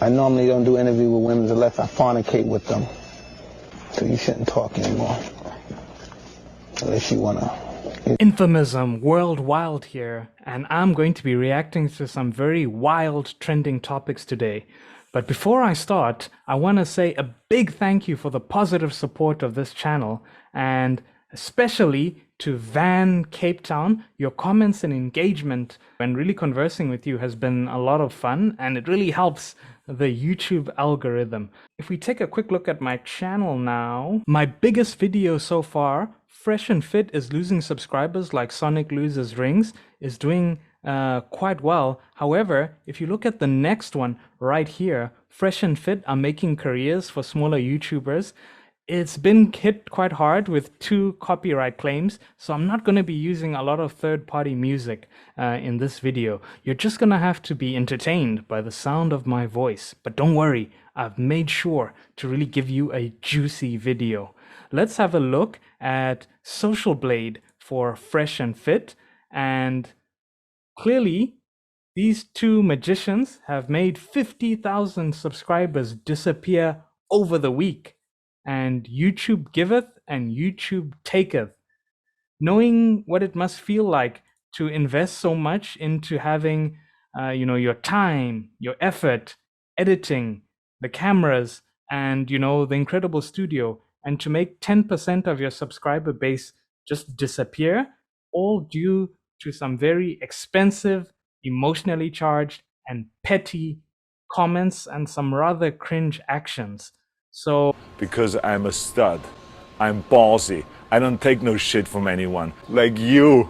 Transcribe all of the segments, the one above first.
I normally don't do interviews with women unless I fornicate with them. So you shouldn't talk anymore. Unless you want to. Infamism World Wild here, and I'm going to be reacting to some very wild trending topics today. But before I start, I want to say a big thank you for the positive support of this channel, and especially to Van Cape Town. Your comments and engagement when really conversing with you has been a lot of fun, and it really helps the YouTube algorithm. If we take a quick look at my channel now, my biggest video so far, Fresh and Fit is losing subscribers like Sonic loses rings, is doing quite well. However, if you look at the next one right here, Fresh and Fit are making careers for smaller YouTubers. It's been hit quite hard with 2 copyright claims, so I'm not going to be using a lot of third-party music in this video. You're just going to have to be entertained by the sound of my voice. But don't worry, I've made sure to really give you a juicy video. Let's have a look at Social Blade for Fresh and Fit, and clearly these 2 magicians have made 50,000 subscribers disappear over the week. And YouTube giveth and YouTube taketh. Knowing what it must feel like to invest so much into having your time, your effort, editing, the cameras, and the incredible studio, and to make 10% of your subscriber base just disappear, all due to some very expensive, emotionally charged, and petty comments and some rather cringe actions. So, because I'm a stud, I'm ballsy, I don't take no shit from anyone, like you.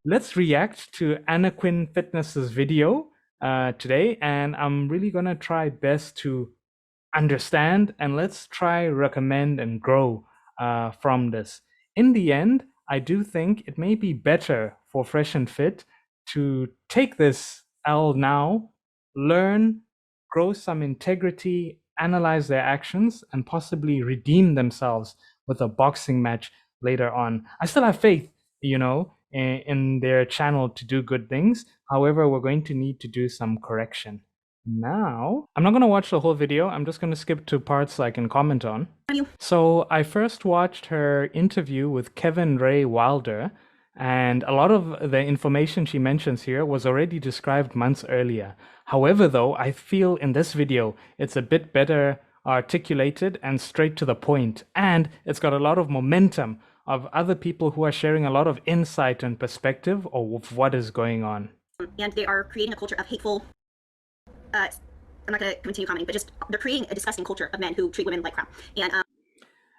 Let's react to Anna Quinn Fitness's video today, and I'm really gonna try best to understand, and let's try recommend and grow from this. In the end, I do think it may be better for Fresh and Fit to take this L now, learn, grow some integrity, analyze their actions, and possibly redeem themselves with a boxing match later on. I still have faith, in their channel to do good things. However, we're going to need to do some correction. Now, I'm not going to watch the whole video. I'm just going to skip to parts I can comment on. So I first watched her interview with Kevin Ray Wilder, and a lot of the information she mentions here was already described months earlier. However, though, I feel in this video, it's a bit better articulated and straight to the point. And it's got a lot of momentum of other people who are sharing a lot of insight and perspective of what is going on. And they are creating a culture of hateful, I'm not going to continue commenting, but just they're creating a disgusting culture of men who treat women like crap.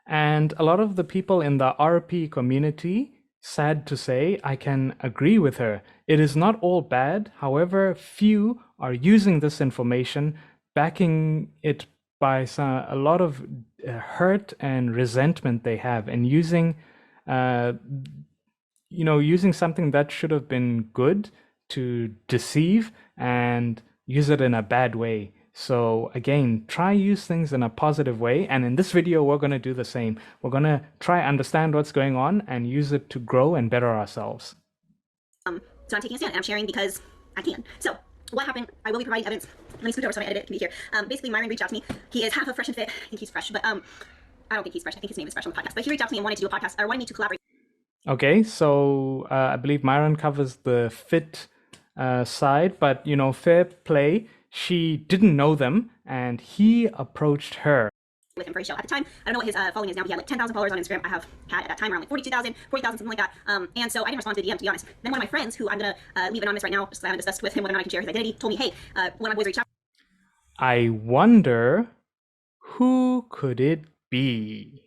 And a lot of the people in the RP community, sad to say, I can agree with her. It is not all bad. However, few are using this information, backing it by a lot of hurt and resentment they have, and using, using something that should have been good to deceive and use it in a bad way. So again, try use things in a positive way, and in this video we're going to do the same. We're going to try understand what's going on and use it to grow and better ourselves. So I'm taking a stand and I'm sharing because I can. So what happened, I will be providing evidence. Let me scoot over so I edit it, it can be here. Basically Myron reached out to me. He is half of Fresh and Fit. I think he's fresh, but I don't think he's fresh. I think his name is Fresh on the podcast. But he reached out to me and wanted to do a podcast, or wanted me to collaborate. Okay, so I believe Myron covers the fit side, but fair play. She didn't know them, and he approached her. With him for his show. At the time, I don't know what his following is now, but he had like 10,000 followers on Instagram. I have had at that time around like 42,000, 40,000, something like that. And so I didn't respond to the DM, to be honest. Then one of my friends, who I'm going to leave anonymous right now, just because I haven't discussed with him whether or not I can share his identity, told me, hey, one of my boys reached out. I wonder, who could it be?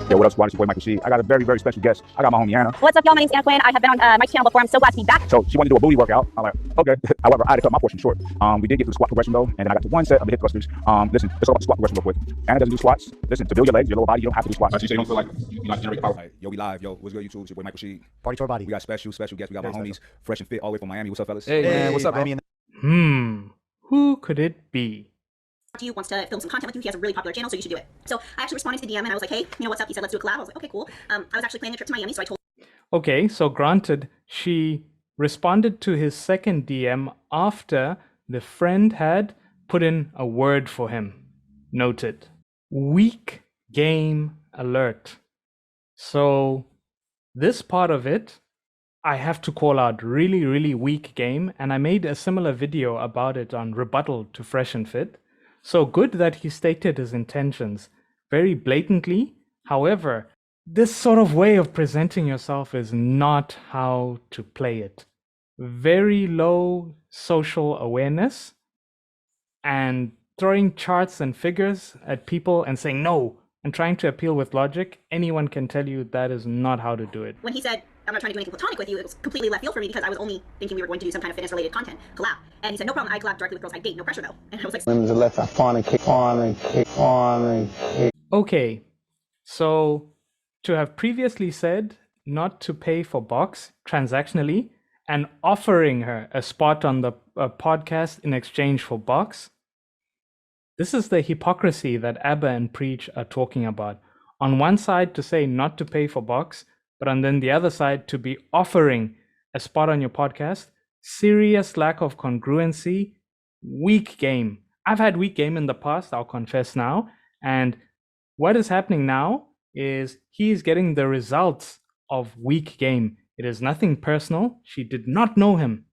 Yo, what up, squad? It's your boy, Michael C. I got a very, very special guest. I got my homie, Anna. What's up, y'all? My name's Anna Quinn. I have been on Mike's channel before. I'm so glad to be back. So she wanted to do a booty workout. I'm like, okay. However, I had to cut my portion short. We did get to the squat progression, though, and then I got to one set of the hip thrusters. Listen, let's talk about the squat progression real quick. Anna doesn't do squats. Listen, to build your legs, your lower body, you don't have to do squats. So you say you don't feel like you like generate power? Right. Yo, we live. Yo, what's good, YouTube? It's your boy, Michael C. Party to our body. We got special guests. We got my homies, Fresh and Fit, all the way from Miami. What's up, fellas? Hey, man, what's up, Miami? Who could it be? To you, wants to film some content with you. He has a really popular channel, so you should do it. So I actually responded to the DM and I was like, hey, what's up? He said, let's do a collab. I was like, okay, cool. I was actually planning a trip to Miami, so I told. Okay, so granted, she responded to his second DM after the friend had put in a word for him. Noted. Weak game alert. So this part of it, I have to call out really, really weak game. And I made a similar video about it on rebuttal to Fresh and Fit. So good that he stated his intentions very blatantly. However, this sort of way of presenting yourself is not how to play it. Very low social awareness and throwing charts and figures at people and saying no and trying to appeal with logic. Anyone can tell you that is not how to do it. When he said, I'm not trying to do anything platonic with you, it was completely left field for me because I was only thinking we were going to do some kind of fitness related content collab. And he said, no problem, I collab directly with girls I date, no pressure though. And I was like, Women to the left, I fornicate. Okay, so to have previously said not to pay for box transactionally and offering her a spot on the podcast in exchange for box, this is the hypocrisy that Abba and Preach are talking about. On one side to say not to pay for box, but on then the other side to be offering a spot on your podcast. Serious lack of congruency, weak game. I've had weak game in the past, I'll confess now. And what is happening now is he's getting the results of weak game. It is nothing personal. She did not know him.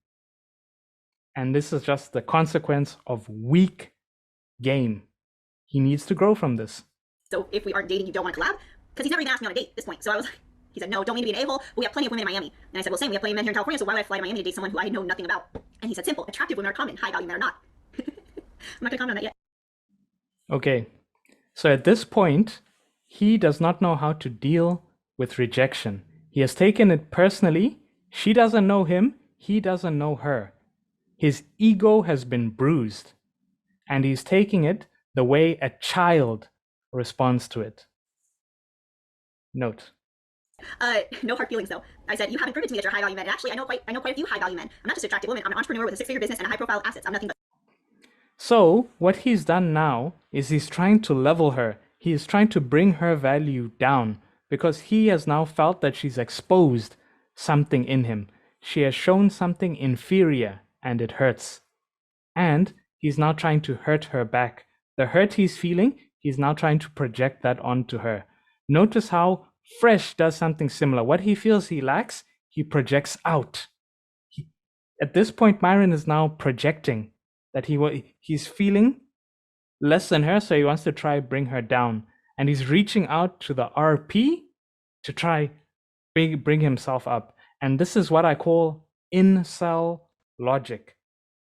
And this is just the consequence of weak game. He needs to grow from this. so if we aren't dating, you don't want to collab? Because he's never even asked me on a date at this point. So I was like, he said, no, don't mean to be an a-hole. But we have plenty of women in Miami. And I said, well, same, we have plenty of men here in California, so why would I fly to Miami to date someone who I know nothing about? And he said, simple, attractive women are common, high value men are not. I'm not going to comment on that yet. Okay, so at this point, he does not know how to deal with rejection. He has taken it personally. She doesn't know him. He doesn't know her. His ego has been bruised, and he's taking it the way a child responds to it. Note. No hard feelings though. I said, you haven't proven to me that you're a high value man. And actually, I know quite a few high value men. I'm not just an attractive woman. I'm an entrepreneur with a 6-figure business and a high profile assets. I'm nothing but. So what he's done now is he's trying to level her. He is trying to bring her value down because he has now felt that she's exposed something in him. She has shown something inferior and it hurts. And he's now trying to hurt her back. The hurt he's feeling, he's now trying to project that onto her. Notice how Fresh does something similar. What he feels he lacks, he projects out. At this point, Myron is now projecting that he's feeling less than her, so he wants to try bring her down. And he's reaching out to the RP to try bring himself up. And this is what I call incel logic.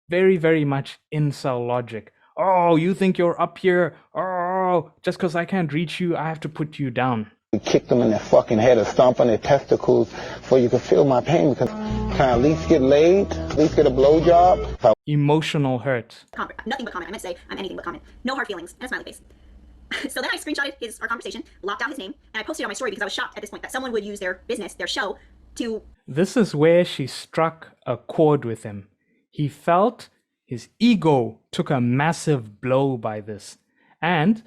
Very, very much incel logic. Oh, you think you're up here? Oh, just because I can't reach you, I have to put you down. We kick them in their fucking head or stomp on their testicles so you can feel my pain because can I at least get laid? At least get a blowjob? Emotional hurt. Nothing but comment. I meant to say I'm anything but comment. No hard feelings and a smiley face. So then I screenshotted our conversation, locked out his name, and I posted it on my story because I was shocked at this point that someone would use their business, their show, to... This is where she struck a chord with him. He felt his ego took a massive blow by this. And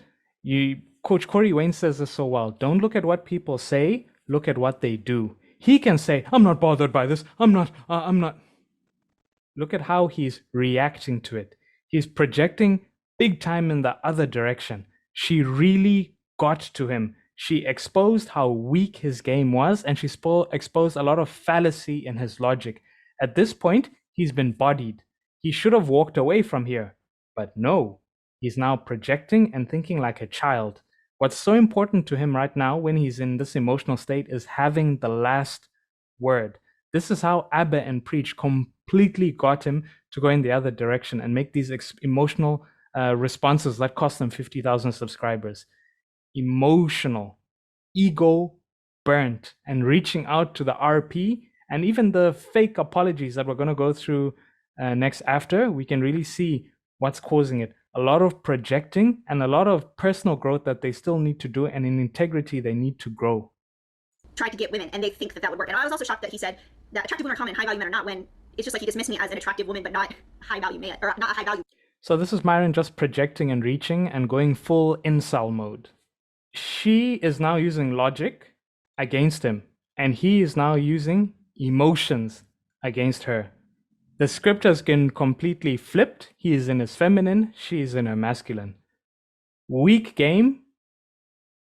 Coach Corey Wayne says this so well. Don't look at what people say, look at what they do. He can say, I'm not bothered by this. I'm not. Look at how he's reacting to it. He's projecting big time in the other direction. She really got to him. She exposed how weak his game was, and she exposed a lot of fallacy in his logic. At this point, he's been bodied. He should have walked away from here. But no, he's now projecting and thinking like a child. What's so important to him right now when he's in this emotional state is having the last word. This is how Abba and Preach completely got him to go in the other direction and make these emotional responses that cost them 50,000 subscribers. Emotional, ego burnt, and reaching out to the RP and even the fake apologies that we're going to go through next after, we can really see what's causing it. A lot of projecting and a lot of personal growth that they still need to do, and in integrity they need to grow. Tried to get women and they think that would work. And I was also shocked that he said that attractive women are common, high value men are not, when it's just like he dismissed me as an attractive woman but not high value man, or not a high value. So this is Myron just projecting and reaching and going full incel mode. She is now using logic against him, and he is now using emotions against her. The script has been completely flipped. He is in his feminine, she is in her masculine. Weak game.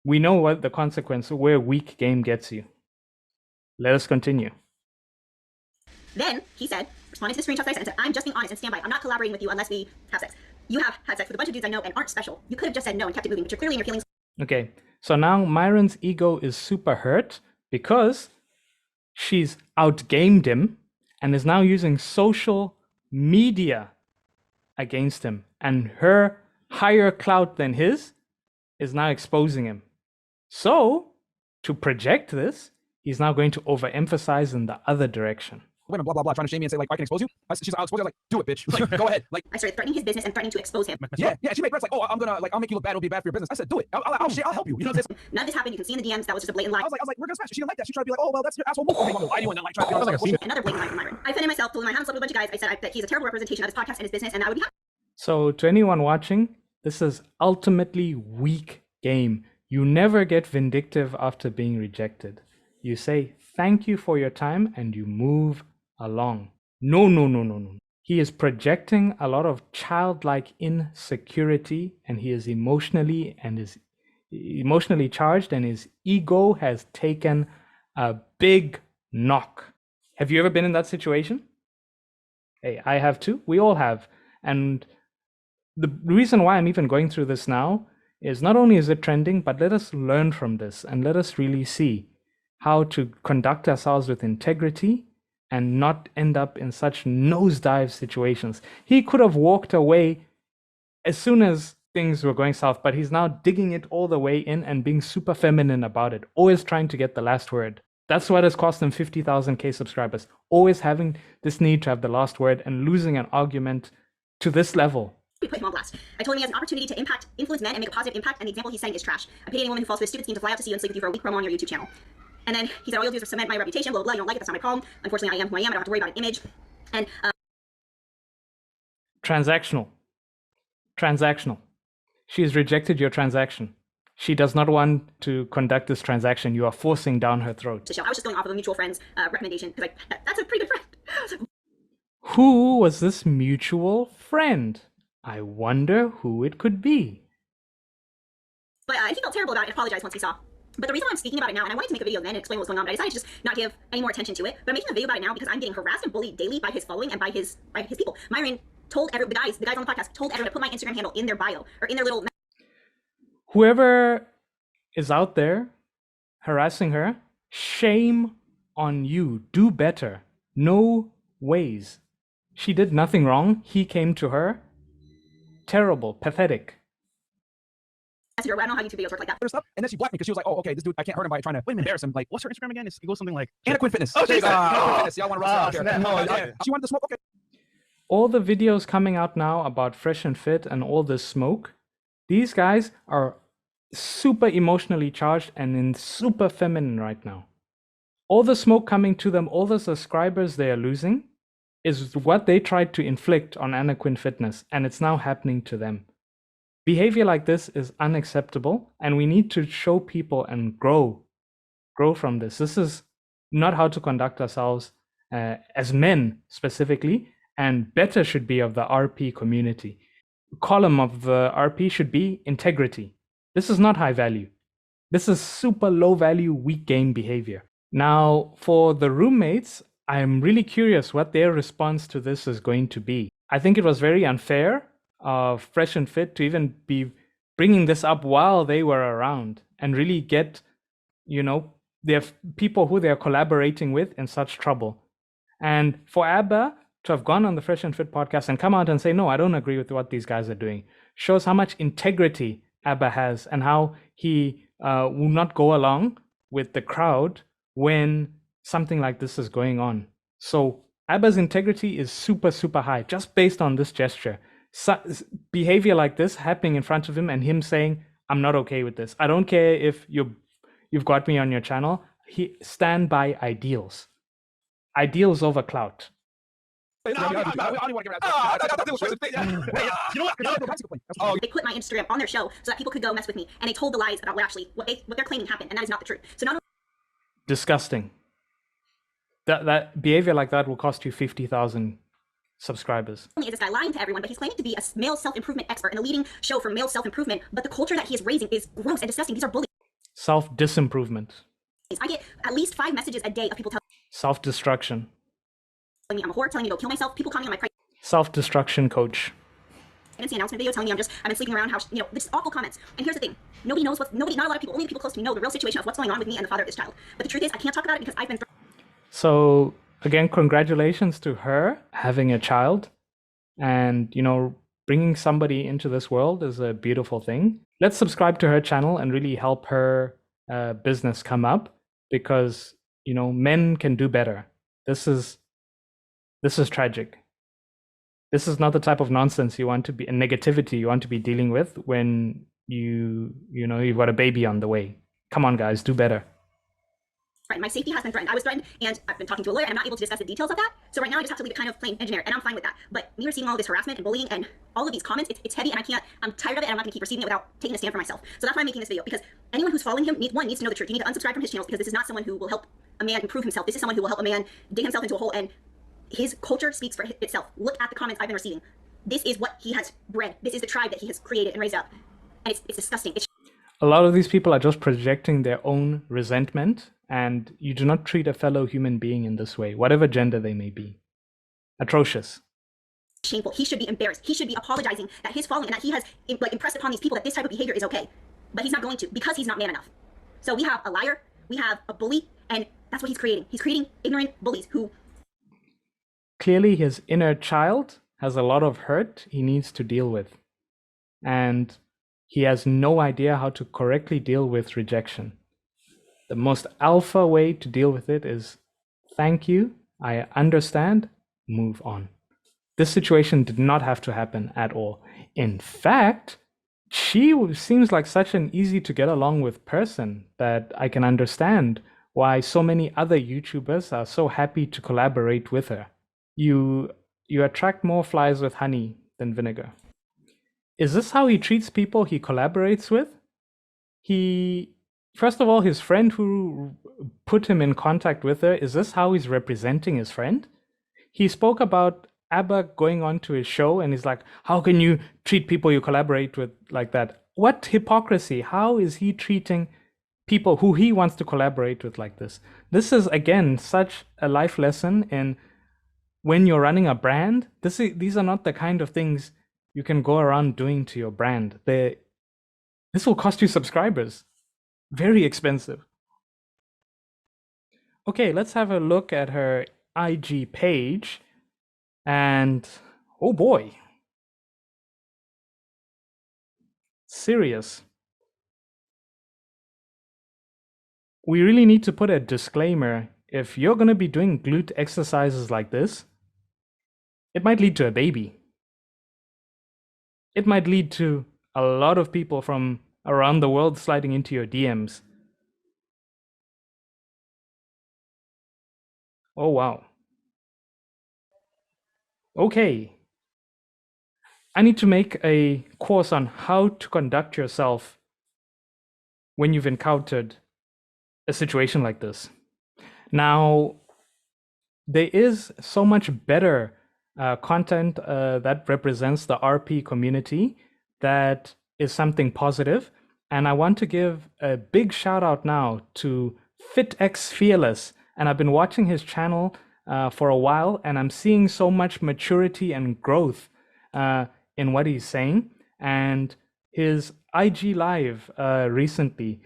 We know what the consequence where weak game gets you. Let us continue. Then he said, responding to the screenshots I sent, and said, I'm just being honest and stand by. I'm not collaborating with you unless we have sex. You have had sex with a bunch of dudes I know and aren't special. You could have just said no and kept it moving, but you're clearly in your feelings. Okay, so now Myron's ego is super hurt because she's outgamed him and is now using social media against him. And her higher clout than his is now exposing him. So, to project this, he's now going to overemphasize in the other direction. Women, blah, blah, blah, trying to shame me and say, like, I can expose you. She's like, I'll expose you. I was like, do it, bitch. Like, go ahead. Like, I started threatening his business and threatening to expose him. yeah, she made threats like, oh, I'm gonna, like, I'll make you look bad. It'll be bad for your business. I said, do it. I'll help you. You know what I'm saying? None of this happened. You can see in the DMs that was just a blatant lie. I was like, we're gonna smash. She didn't like that. She tried to be like, oh, well, that's your asshole move. Okay, why do you want to like try to be honest? Another blatant lie from Myron. I defended myself, told him I haven't slept with a bunch of guys. I said that he's a terrible representation of his podcast and his business, and I would be happy. So, to anyone watching, this is ultimately weak game. You never get vindictive after being rejected. You say thank you for your time and you move along. No. He is projecting a lot of childlike insecurity, and he is emotionally charged, and his ego has taken a big knock. Have you ever been in that situation? Hey, I have too. We all have. And the reason why I'm even going through this now is not only is it trending, but let us learn from this and let us really see how to conduct ourselves with integrity and not end up in such nosedive situations. He could have walked away as soon as things were going south, but he's now digging it all the way in and being super feminine about it, always trying to get the last word. That's what has cost him 50,000 subscribers, always having this need to have the last word and losing an argument to this level. We put him on blast. I told him he has an opportunity to influence men and make a positive impact, and the example he's setting is trash. I pity any woman who falls for his stupid scheme to fly out to see you and sleep with you for a week promo on your YouTube channel. And then he said, all you'll do is cement my reputation, blah, blah, blah. You don't like it, that's not my problem. Unfortunately, I am who I am. I don't have to worry about an image. And Transactional. She has rejected your transaction. She does not want to conduct this transaction. You are forcing down her throat. I was just going off of a mutual friend's recommendation because that's a pretty good friend. Who was this mutual friend? I wonder who it could be. But he felt terrible about it and apologized once he saw. But the reason why I'm speaking about it now, and I wanted to make a video then and explain what was going on, but I decided to just not give any more attention to it. But I'm making a video about it now because I'm getting harassed and bullied daily by his following and by his people. Myron told the guys on the podcast told everyone to put my Instagram handle in their bio or in their little. Whoever is out there harassing her, shame on you. Do better. No ways. She did nothing wrong. He came to her. Terrible, pathetic. I don't know how YouTube videos work like that. Stuff, and then she blocked me because she was like, oh, okay, this dude, I can't hurt him by trying to embarrass him. Like, what's her Instagram again? It goes something like Anna Quinn Fitness. Oh, she's Anna Quinn Fitness. Y'all want to wrestle out here? She wanted to smoke. Okay. All the videos coming out now about Fresh and Fit and all this smoke, these guys are super emotionally charged and in super feminine right now. All the smoke coming to them, all the subscribers they are losing is what they tried to inflict on Anna Quinn Fitness, and it's now happening to them. Behavior like this is unacceptable, and we need to show people and grow from this. This is not how to conduct ourselves as men specifically, and better should be of the RP community. Column of the RP should be integrity. This is not high value. This is super low value, weak game behavior. Now, for the roommates, I'm really curious what their response to this is going to be. I think it was very unfair of Fresh and Fit to even be bringing this up while they were around and really get, their people who they're collaborating with in such trouble. And for Abba to have gone on the Fresh and Fit podcast and come out and say, no, I don't agree with what these guys are doing, shows how much integrity Abba has and how he will not go along with the crowd when something like this is going on. So Abba's integrity is super, super high just based on this gesture. Behavior like this happening in front of him and him saying, I'm not okay with this. I don't care if you've got me on your channel. Stand by ideals. Ideals over clout. They put my Instagram on their show so that people could go mess with me, and they told the lies about what they're claiming happened, and that is not the truth. So not disgusting. That behavior like that will cost you 50,000 subscribers. Only is this guy lying to everyone, but he's claiming to be a male self-improvement expert in a leading show for male self-improvement, but the culture that he is raising is gross and disgusting. These are bullies. Self-disimprovement. I get at least 5 messages a day of people telling Self-destruction. me I'm a whore, telling me to go kill myself, people commenting on my Self-destruction coach. pregnancy announcement video telling me I've been sleeping around, how, just awful comments. And here's the thing, not a lot of people, only the people close to me know the real situation of what's going on with me and the father of this child. But the truth is, I can't talk about it because I've been So again, congratulations to her having a child, and bringing somebody into this world is a beautiful thing. Let's subscribe to her channel and really help her business come up, because men can do better. This is tragic. This is not the type of nonsense you want to be, and negativity you want to be dealing with when you've got a baby on the way. Come on, guys, do better. My safety has been threatened. I was threatened, and I've been talking to a lawyer, and I'm not able to discuss the details of that. So right now I just have to leave it kind of plain and generic, and I'm fine with that. But me receiving all this harassment and bullying and all of these comments, it's heavy, and I'm tired of it, and I'm not gonna keep receiving it without taking a stand for myself. So that's why I'm making this video, because anyone who's following him needs to know the truth. You need to unsubscribe from his channels, because this is not someone who will help a man improve himself. This is someone who will help a man dig himself into a hole, and his culture speaks for itself. Look at the comments I've been receiving. This is what he has bred. This is the tribe that he has created and raised up. And it's disgusting. A lot of these people are just projecting their own resentment, and you do not treat a fellow human being in this way, whatever gender they may be. Atrocious. Shameful. He should be embarrassed. He should be apologizing that his following and that he has impressed upon these people that this type of behavior is okay. But he's not going to, because he's not man enough. So we have a liar, we have a bully, and that's what he's creating. He's creating ignorant bullies who... Clearly his inner child has a lot of hurt he needs to deal with. And he has no idea how to correctly deal with rejection. The most alpha way to deal with it is, thank you, I understand, move on. This situation did not have to happen at all. In fact, she seems like such an easy to get along with person that I can understand why so many other YouTubers are so happy to collaborate with her. You attract more flies with honey than vinegar. Is this how he treats people he collaborates with? First of all, his friend who put him in contact with her, is this how he's representing his friend? He spoke about ABBA going on to his show, and he's like, how can you treat people you collaborate with like that? What hypocrisy. How is he treating people who he wants to collaborate with like this? This is, again, such a life lesson in when you're running a brand. These are not the kind of things you can go around doing to your brand. This will cost you subscribers. Very expensive. Okay, let's have a look at her IG page. And oh boy. Serious. We really need to put a disclaimer. If you're going to be doing glute exercises like this, it might lead to a baby. It might lead to a lot of people from around the world sliding into your DMs. Oh, wow. Okay. I need to make a course on how to conduct yourself when you've encountered a situation like this. Now, there is so much better content that represents the RP community that is something positive. And I want to give a big shout out now to FitxFearless. And I've been watching his channel for a while, and I'm seeing so much maturity and growth in what he's saying. And his IG Live recently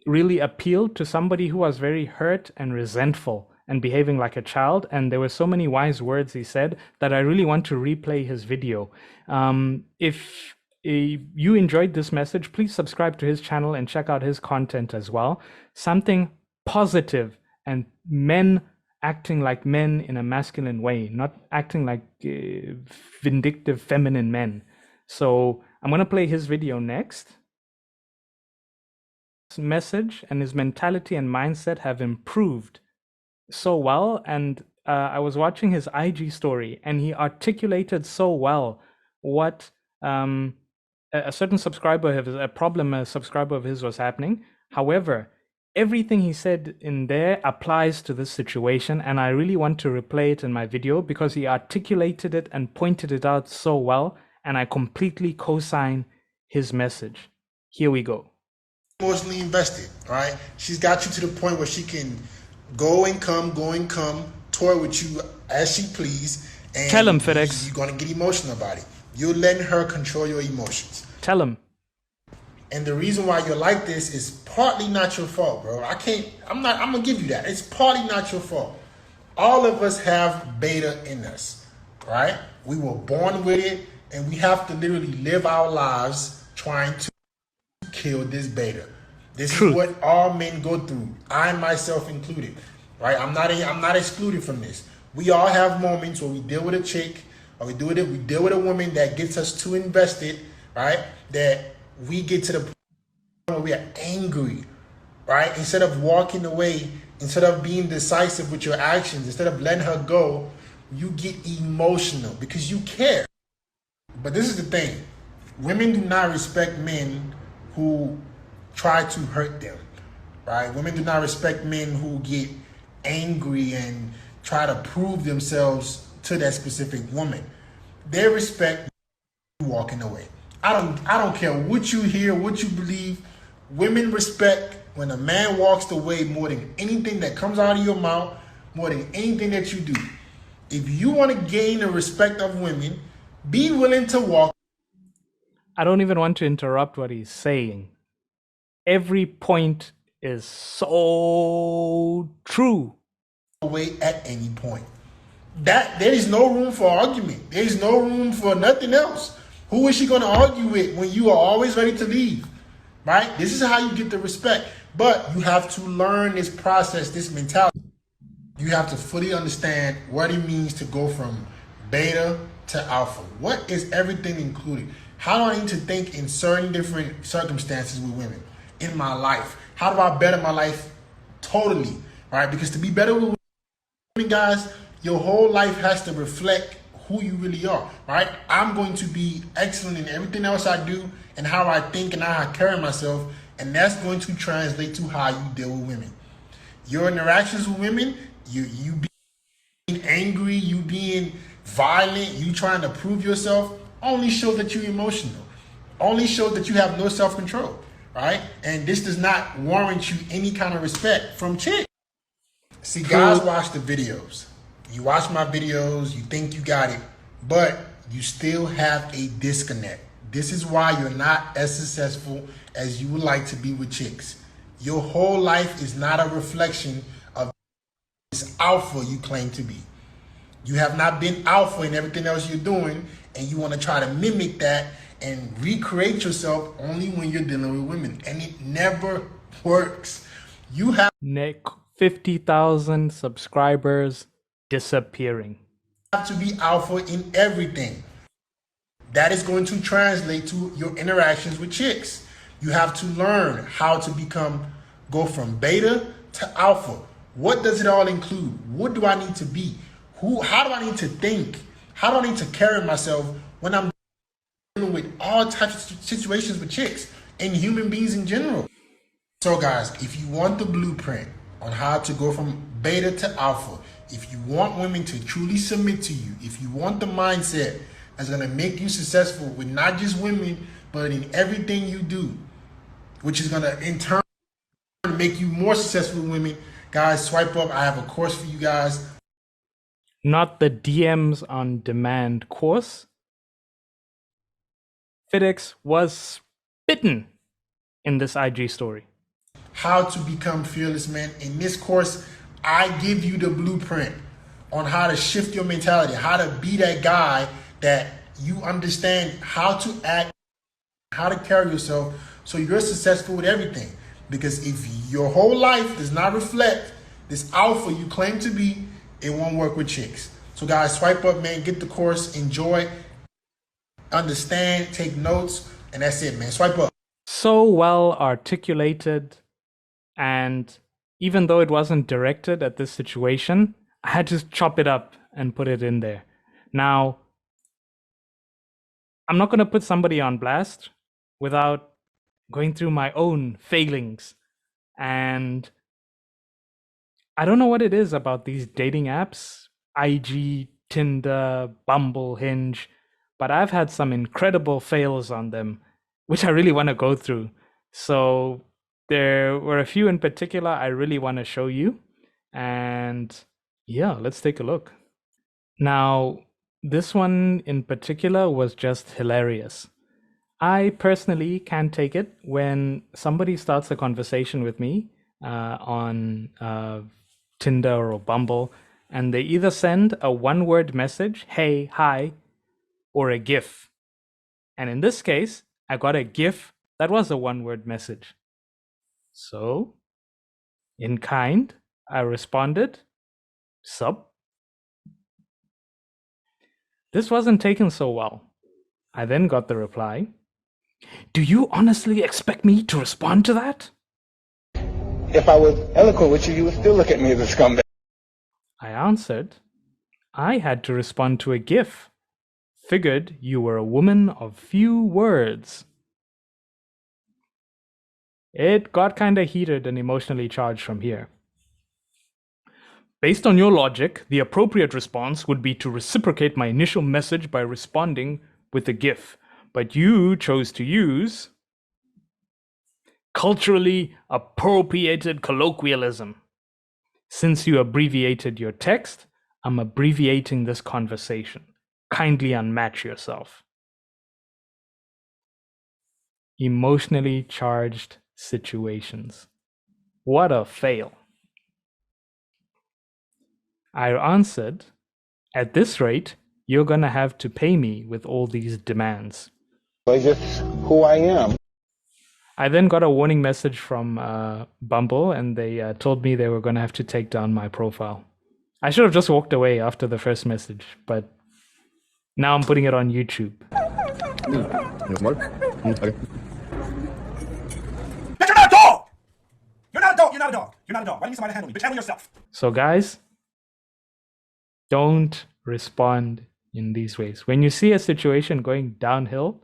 really appealed to somebody who was very hurt and resentful and behaving like a child. And there were so many wise words he said that I really want to replay his video. If you enjoyed this message, please subscribe to his channel and check out his content as well. Something positive, and men acting like men in a masculine way, not acting like vindictive feminine men. So I'm going to play his video next. His message and his mentality and mindset have improved so well. And I was watching his IG story, and he articulated so well what a certain subscriber of his, a problem a subscriber of his was happening. However, everything he said in there applies to this situation, and I really want to replay it in my video because he articulated it and pointed it out so well, and I completely co-sign his message. Here we go. Emotionally invested, right? She's got you to the point where she can go and come, tour with you as she please. And Tell him, FitX. You're going to get emotional about it. You're letting her control your emotions. Tell him. And the reason why you're like this is partly not your fault, bro. I'm going to give you that. It's partly not your fault. All of us have beta in us, right? We were born with it, and we have to literally live our lives trying to kill this beta. This is what all men go through. I myself included, right? I'm not excluded from this. We all have moments where we deal with a chick, or we deal with a woman that gets us too invested, right? That we get to the point where we are angry, right? Instead of walking away, instead of being decisive with your actions, instead of letting her go, you get emotional because you care. But this is the thing. Women do not respect men who try to hurt them, right? Women do not respect men who get angry and try to prove themselves to that specific woman. They respect you walking away. I don't care what you hear, what you believe. Women respect when a man walks away more than anything that comes out of your mouth, more than anything that you do. If you want to gain the respect of women, be willing to walk. I don't even want to interrupt what he's saying. Every point is so true. Away at any point. That there is no room for argument. There is no room for nothing else. Who is she going to argue with when you are always ready to leave? Right? This is how you get the respect. But you have to learn this process, this mentality. You have to fully understand what it means to go from beta to alpha. What is everything included? How do I need to think in certain different circumstances with women in my life? How do I better my life totally? Right? Because to be better with women, guys, your whole life has to reflect who you really are, right? I'm going to be excellent in everything else I do and how I think and how I carry myself, and that's going to translate to how you deal with women. Your interactions with women, you being angry, you being violent, you trying to prove yourself, only shows that you're emotional, only shows that you have no self-control, right? And this does not warrant you any kind of respect from chicks. See, guys watch the videos. You watch my videos, you think you got it, but you still have a disconnect. This is why you're not as successful as you would like to be with chicks. Your whole life is not a reflection of this alpha you claim to be. You have not been alpha in everything else you're doing, and you want to try to mimic that and recreate yourself only when you're dealing with women, and it never works. You have 50,000 subscribers disappearing. Have to be alpha in everything. That is going to translate to your interactions with chicks. You have to learn how to go from beta to alpha. What does it all include? What do I need to be? How do I need to think? How do I need to carry myself when I'm dealing with all types of situations with chicks and human beings in general? So guys, if you want the blueprint on how to go from beta to alpha, if you want women to truly submit to you, if you want the mindset that's going to make you successful with not just women, but in everything you do, which is going to in turn make you more successful with women, guys, swipe up. I have a course for you guys. Not the DMs on demand course. FitX was spitting in this IG story. How to become fearless, man. In this course, I give you the blueprint on how to shift your mentality, how to be that guy that you understand how to act, how to carry yourself so you're successful with everything. Because if your whole life does not reflect this alpha you claim to be, it won't work with chicks. So guys, swipe up, man, get the course, enjoy, understand, take notes, and that's it, man. Swipe up. So well articulated, and even though it wasn't directed at this situation, I had to chop it up and put it in there. Now, I'm not going to put somebody on blast without going through my own failings And I don't know what it is about these dating apps, IG, Tinder, Bumble, Hinge, but I've had some incredible fails on them, which I really want to go through. So there were a few in particular I really want to show you. And yeah, let's take a look. Now, this one in particular was just hilarious. I personally can't take it when somebody starts a conversation with me on Tinder or Bumble, and they either send a one-word message, hey, hi, or a GIF. And in this case, I got a GIF that was a one-word message. So, in kind, I responded, sup. This wasn't taken so well. I then got the reply, do you honestly expect me to respond to that? If I was eloquent with you, you would still look at me as a scumbag. I answered, I had to respond to a GIF. Figured you were a woman of few words. It got kinda heated and emotionally charged from here. Based on your logic, the appropriate response would be to reciprocate my initial message by responding with a GIF. But you chose to use culturally appropriated colloquialism. Since you abbreviated your text, I'm abbreviating this conversation. Kindly unmatch yourself. Emotionally charged situations. What a fail. I answered, at this rate, you're gonna have to pay me with all these demands. It's just who I am. I then got a warning message from Bumble, and they told me they were gonna have to take down my profile. I should have just walked away after the first message, but now I'm putting it on YouTube. You're smart? Okay. Bitch, you're not a dog! You're not a dog, you're not a dog. You're not a dog. Why do you need somebody to handle you? Bitch, handle yourself. So guys, don't respond in these ways. When you see a situation going downhill,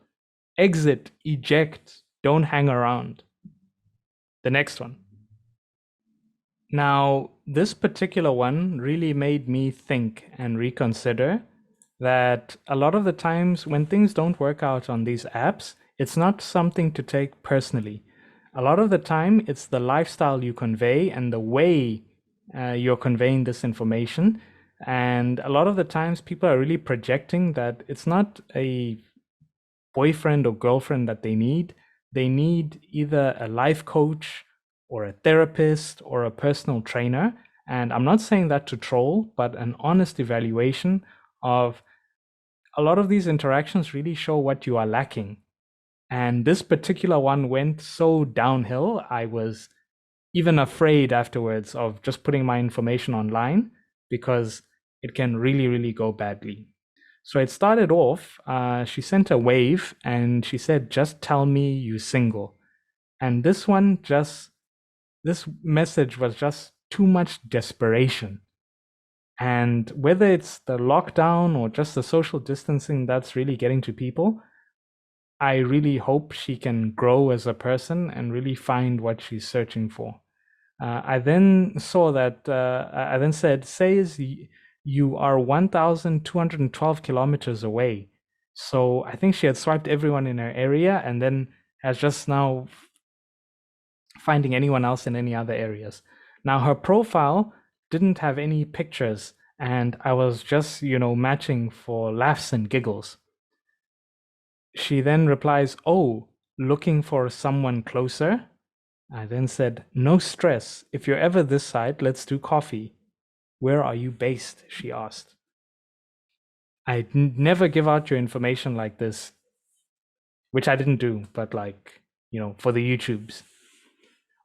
exit, eject, don't hang around. The next one. Now, this particular one really made me think and reconsider that a lot of the times when things don't work out on these apps, it's not something to take personally. A lot of the time, it's the lifestyle you convey and the way you're conveying this information. And a lot of the times, people are really projecting that it's not a boyfriend or girlfriend that they need. They need either a life coach or a therapist or a personal trainer. And I'm not saying that to troll, but an honest evaluation of a lot of these interactions really show what you are lacking. And this particular one went so downhill, I was even afraid afterwards of just putting my information online because it can really, really go badly. So it started off, she sent a wave and she said, just tell me you single. And this message was just too much desperation. And whether it's the lockdown or just the social distancing that's really getting to people, I really hope she can grow as a person and really find what she's searching for. I then saw that, I then said, says you are 1,212 kilometers away. So I think she had swiped everyone in her area and then has just now finding anyone else in any other areas. Now her profile didn't have any pictures and I was just, matching for laughs and giggles. She then replies, oh, looking for someone closer? I then said, no stress. If you're ever this side, let's do coffee. Where are you based? She asked. I never give out your information like this, which I didn't do, but for the YouTubes.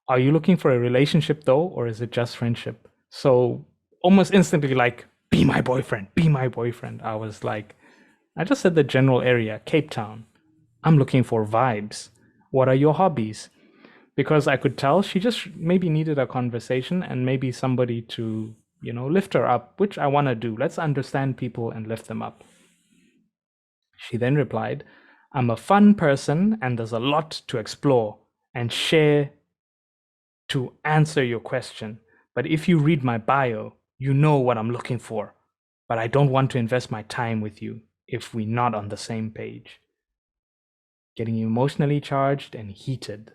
Are you looking for a relationship though, or is it just friendship? So almost instantly, be my boyfriend, be my boyfriend. I was like, I just said the general area, Cape Town. I'm looking for vibes. What are your hobbies? Because I could tell she just maybe needed a conversation and maybe somebody to, lift her up, which I want to do. Let's understand people and lift them up. She then replied, I'm a fun person and there's a lot to explore and share to answer your question. But if you read my bio, you know what I'm looking for. But I don't want to invest my time with you if we're not on the same page. Getting emotionally charged and heated.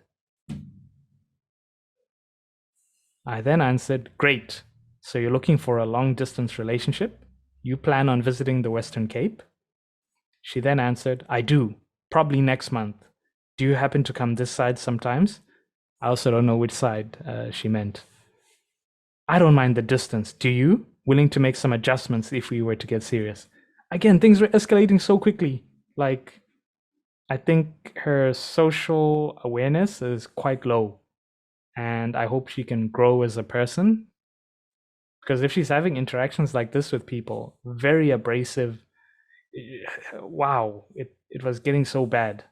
I then answered, great. So you're looking for a long distance relationship? You plan on visiting the Western Cape? She then answered, I do, probably next month. Do you happen to come this side sometimes? I also don't know which side she meant. I don't mind the distance. Do you? Willing to make some adjustments if we were to get serious. Again, things were escalating so quickly. Like, I think her social awareness is quite low. And I hope she can grow as a person. Because if she's having interactions like this with people, very abrasive, wow, it was getting so bad.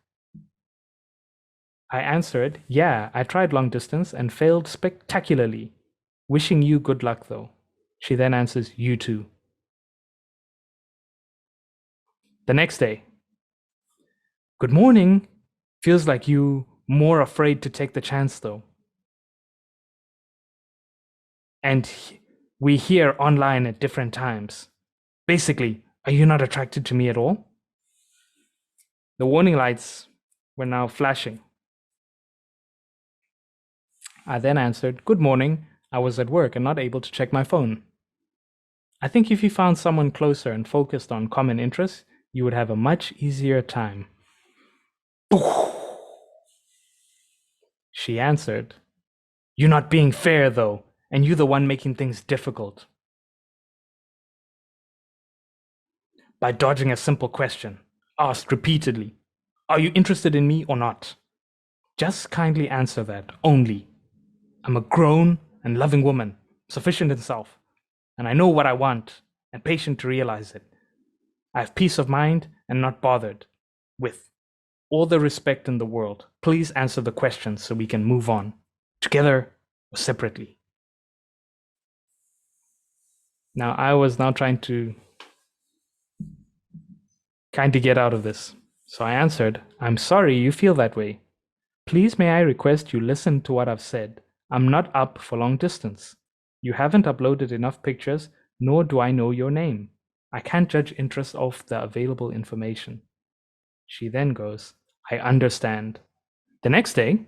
I answered, yeah, I tried long distance and failed spectacularly. Wishing you good luck though. She then answers, you too. The next day, good morning. Feels like you more afraid to take the chance though. And we hear online at different times. Basically, are you not attracted to me at all? The warning lights were now flashing. I then answered, good morning. I was at work and not able to check my phone. I think if you found someone closer and focused on common interests, you would have a much easier time. She answered, you're not being fair though, and you're the one making things difficult. By dodging a simple question, asked repeatedly, are you interested in me or not? Just kindly answer that, only. I'm a grown and loving woman, sufficient in self, and I know what I want and patient to realize it. I have peace of mind and not bothered. With all the respect in the world, please answer the questions so we can move on, together or separately. Now, I was now trying to kind of get out of this. So I answered, I'm sorry you feel that way. Please may I request you listen to what I've said. I'm not up for long distance. You haven't uploaded enough pictures, nor do I know your name. I can't judge interest off the available information. She then goes, I understand. The next day,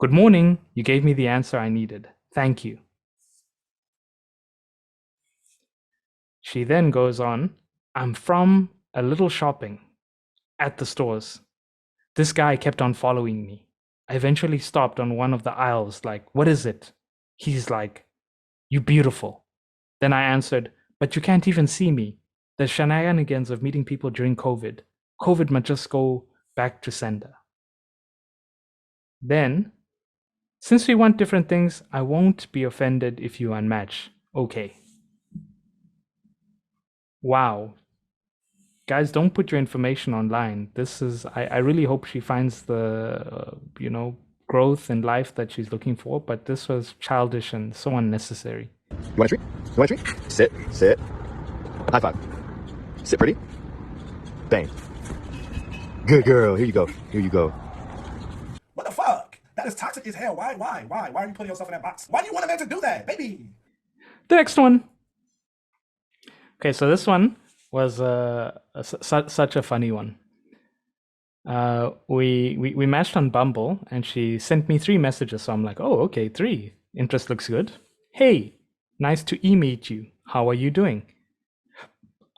good morning. You gave me the answer I needed. Thank you. She then goes on, I'm from a little shopping at the stores. This guy kept on following me. I eventually stopped on one of the aisles, like, what is it? He's like, you beautiful. Then I answered, but you can't even see me. The shenanigans of meeting people during COVID. COVID must just go back to sender. Then, since we want different things, I won't be offended if you unmatch. Okay. Wow. Guys, don't put your information online. This is, I really hope she finds the, growth in life that she's looking for, but this was childish and so unnecessary. You want a treat? You want a treat? Sit, sit. High five. Sit pretty. Bang. Good girl. Here you go. Here you go. What the fuck? That is toxic as hell. Why are you putting yourself in that box? Why do you want a man to do that, baby? The next one. Okay, so this one was such a funny one. We matched on Bumble and she sent me 3 messages. So I'm like, oh, okay, 3. Interest looks good. Hey, nice to e-meet you. How are you doing?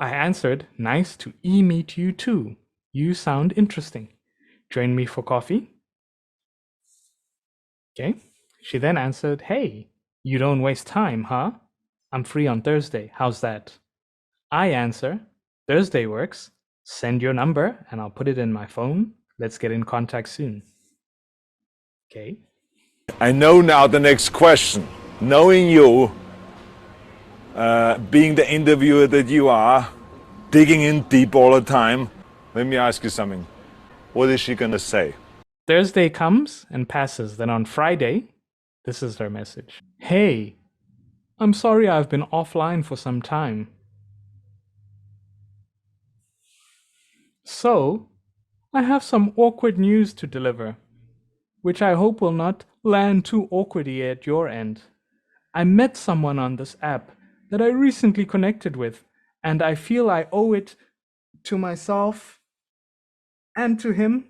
I answered, nice to e-meet you too. You sound interesting. Join me for coffee? Okay. She then answered, hey, you don't waste time, huh? I'm free on Thursday. How's that? I answer, Thursday works. Send your number and I'll put it in my phone. Let's get in contact soon. Okay. I know now the next question. Knowing you, being the interviewer that you are, digging in deep all the time, let me ask you something. What is she gonna say? Thursday comes and passes. Then on Friday, this is her message. Hey, I'm sorry I've been offline for some time. So, I have some awkward news to deliver. which I hope will not land too awkwardly at your end. I met someone on this app that I recently connected with, and I feel I owe it to myself and to him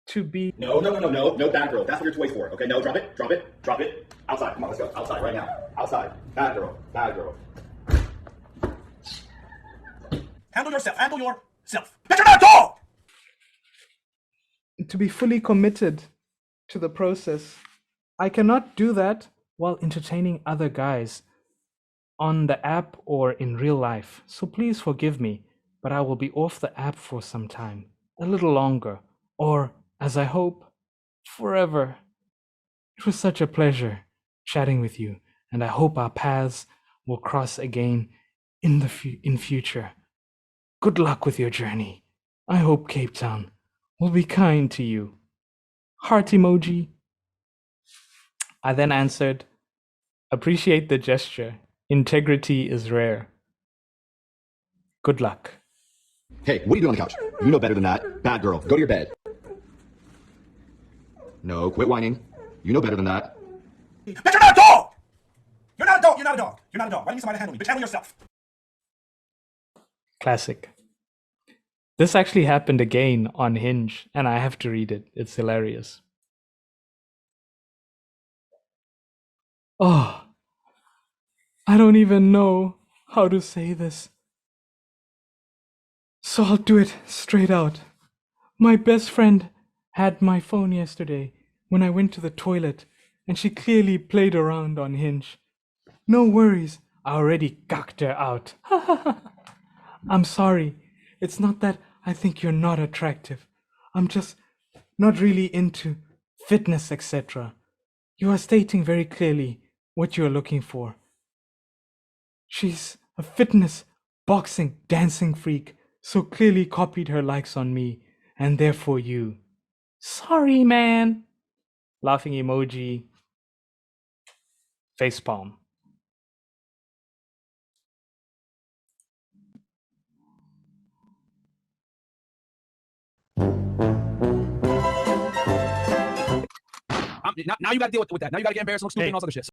to be... No, bad girl. That's what your toy's for. Okay, no, drop it. Outside, come on, let's go. Outside, right now. Outside. Bad girl. Handle yourself. But you're not a dog! to be fully committed to the process. I cannot do that while entertaining other guys on the app or in real life. So please forgive me, but I will be off the app for some time, a little longer, or, as I hope, forever. It was such a pleasure chatting with you, and I hope our paths will cross again in future. Good luck with your journey. I hope Cape Town will be kind to you. Heart emoji. I then answered, appreciate the gesture. Integrity is rare. Good luck. Hey, what are you doing on the couch? You know better than that. Bad girl, go to your bed. No, quit whining. You know better than that. Bitch, you're not a dog! You're not a dog. Why do you need somebody to handle me? Bitch, handle yourself. Classic. This actually happened again on Hinge, and I have to read it. It's hilarious. Oh, I don't even know how to say this. So I'll do it straight out. My best friend had my phone yesterday when I went to the toilet, and she clearly played around on Hinge. No worries, I already cucked her out. I'm sorry. It's not that I think you're not attractive. I'm just not really into fitness, etc. You are stating very clearly what you are looking for. She's a fitness, boxing, dancing freak, so clearly copied her likes on me, and therefore you. Sorry, man. Laughing emoji. Facepalm. Now you got to deal with that. Now you got to get embarrassed, look stupid, and all this other shit.